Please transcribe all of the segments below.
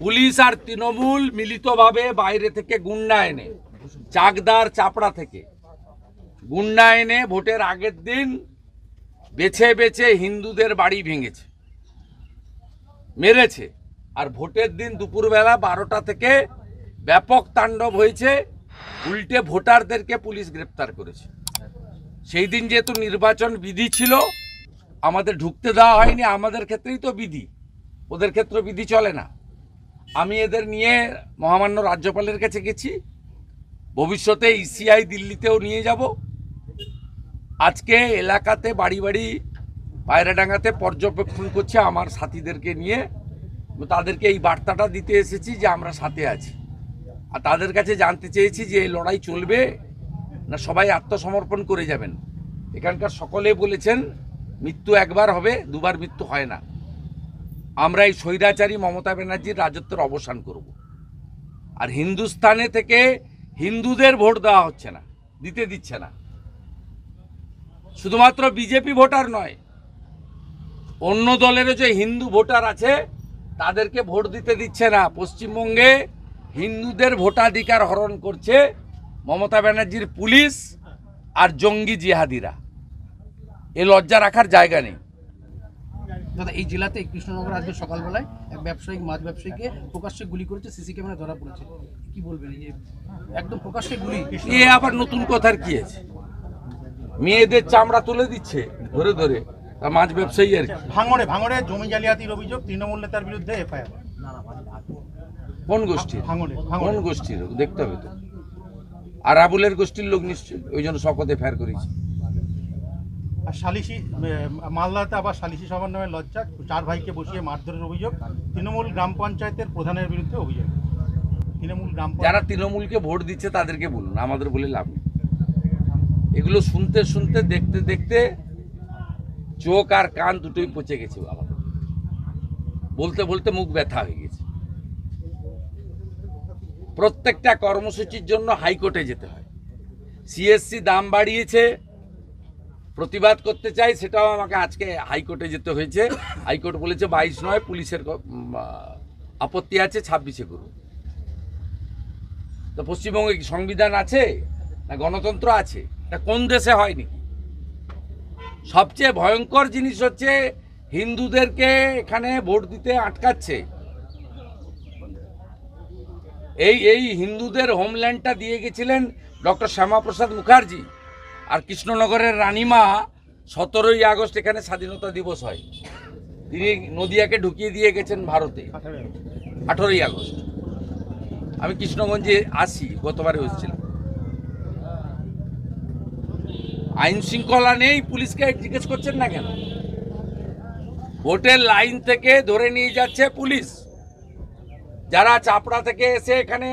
Police আর তৃণমূল মিলিতভাবে বাইরে থেকে গুন্ডা এনে, চাকদার চাপড়া থেকে গুন্ডা এনে ভোটের আগের দিন বেছে বেছে হিন্দুদের বাড়ি ভেঙেছে, মেরেছে। আর ভোটের দিন দুপুরবেলা 12টা থেকে ব্যাপক তাণ্ডব হয়েছে, উল্টে ভোটারদেরকে পুলিশ গ্রেপ্তার করেছে। সেই দিন যেহেতু নির্বাচন বিধি ছিল, আমাদের ঢুকতে দেওয়া হয়নি। আমাদের ক্ষেত্রেই তো বিধি, ওদের ক্ষেত্রে বিধি চলে না। আমি এদের নিয়ে মহামান্য রাজ্যপালের কাছে গেছি, ভবিষ্যতে ইসিআই দিল্লিতেও নিয়ে যাব। আজকে এলাকাতে বাড়ি বাড়ি পায়রাডাঙ্গাতে পর্যবেক্ষণ করছে আমার সাথীদেরকে নিয়ে। তাদেরকে এই বার্তাটা দিতে এসেছি যে আমরা সাথে আছি। আর তাদের কাছে জানতে চেয়েছি যে এই লড়াই চলবে না সবাই আত্মসমর্পণ করে যাবেন। এখানকার সকলে বলেছেন মৃত্যু একবার হবে, দুবার মৃত্যু হয় না। আমরা এই স্বৈরাচারী মমতা ব্যানার্জির রাজত্বের অবসান করব। আর হিন্দুস্তানে থেকে হিন্দুদের ভোট দেওয়া হচ্ছে না, দিতে দিচ্ছে না। শুধুমাত্র বিজেপি ভোটার নয়, অন্য দলেরও যে হিন্দু ভোটার আছে তাদেরকে ভোট দিতে দিচ্ছে না। পশ্চিমবঙ্গে হিন্দুদের ভোটাধিকার হরণ করছে মমতা ব্যানার্জির পুলিশ আর জঙ্গি জিহাদিরা। এ লজ্জা রাখার জায়গা নেই। দাদা, এই জেলাতে কৃষ্ণনগর আজকে সকালবেলায় এক ব্যবসায়িক মাছ ব্যবসায়ীকে প্রকাশ্যে গুলি করেছে, সিসি ক্যামেরা ধরা পড়েছে। কি বলবেন? এই যে একদম প্রকাশ্যে গুলি, এ আবার নতুন কথার কি আছে? মেয়েদের চামড়া তুলে দিচ্ছে ধরে ধরে, মাছ ব্যবসায়ী আর কি। ভাঙড়ে জমি জালিয়াতির অভিযোগ, তৃণমূল নেতার বিরুদ্ধে এফআইআর। কোন গোষ্ঠীর? কোন গোষ্ঠীর দেখতে হবে তো। আর আবুলের গোষ্ঠীর লোক নিশ্চয়ই, ওই জন্য শপথে ফের করেছি। আর সালিশি মালদাতে আবার সালিশি সভার নামে লজ্জা, 4 ভাইকে বসিয়ে মারধরের অভিযোগ, তৃণমূল গ্রাম পঞ্চায়েতের প্রধানের বিরুদ্ধে অভিযোগ। তৃণমূল গ্রাম যারা তৃণমূলকে ভোট দিচ্ছে তাদেরকে বলুন, আমাদের বলে লাভ নেই। এগুলো শুনতে শুনতে দেখতে দেখতে চোখ আর কান দুটোই পচে গেছে বাবা। বলতে বলতে মুখ ব্যথা হয়ে গেছে। প্রত্যেকটা কর্মসূচির জন্য হাইকোর্টে যেতে হয়। সিএসসি দাম বাড়িয়েছে, প্রতিবাদ করতে চাই, সেটাও আমাকে আজকে হাইকোর্টে যেতে হয়েছে। হাইকোর্ট বলেছে 22 নয়, পুলিশের আপত্তি আছে, 26-এ করুন। তো পশ্চিমবঙ্গে কি সংবিধান আছে না গণতন্ত্র আছে? এটা কোন দেশে হয়নি? সবচেয়ে ভয়ঙ্কর জিনিস হচ্ছে হিন্দুদেরকে এখানে ভোট দিতে আটকাচ্ছে। এই হিন্দুদের হোমল্যান্ডটা দিয়ে গেছিলেন ডক্টর শ্যামাপ্রসাদ মুখার্জি। আর কৃষ্ণনগরের রানীমা 17ই আগস্ট এখানে স্বাধীনতা দিবস হয়, তিনি নদিয়াকে ঢুকিয়ে দিয়ে গেছেন ভারতে 18ই আগস্ট। আমি কৃষ্ণগঞ্জে আসি, গতবারে হয়েছিল। আইন শৃঙ্খলা নেই, পুলিশকে জিজ্ঞেস করছেন না কেন? ভোটের লাইন থেকে ধরে নিয়ে যাচ্ছে পুলিশ। যারা চাপড়া থেকে এসে এখানে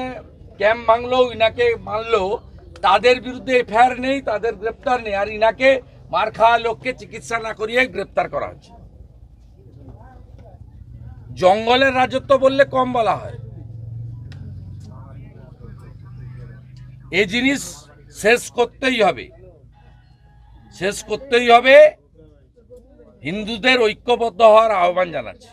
ক্যাম্প ভাঙলো, ইনাকে মারলো, তাদের বিরুদ্ধে এফআইআর নেই, তাদের গ্রেপ্তার নেই। আর ইনাকে মার খাওয়া লোককে চিকিৎসা না করিয়ে গ্রেপ্তার করা হচ্ছে। জঙ্গলের রাজত্ব বললে কম বলা হয়। এই জিনিস শেষ করতেই হবে, শেষ করতেই হবে। হিন্দুদের ঐক্যবদ্ধ হওয়ার আহ্বান জানাচ্ছি।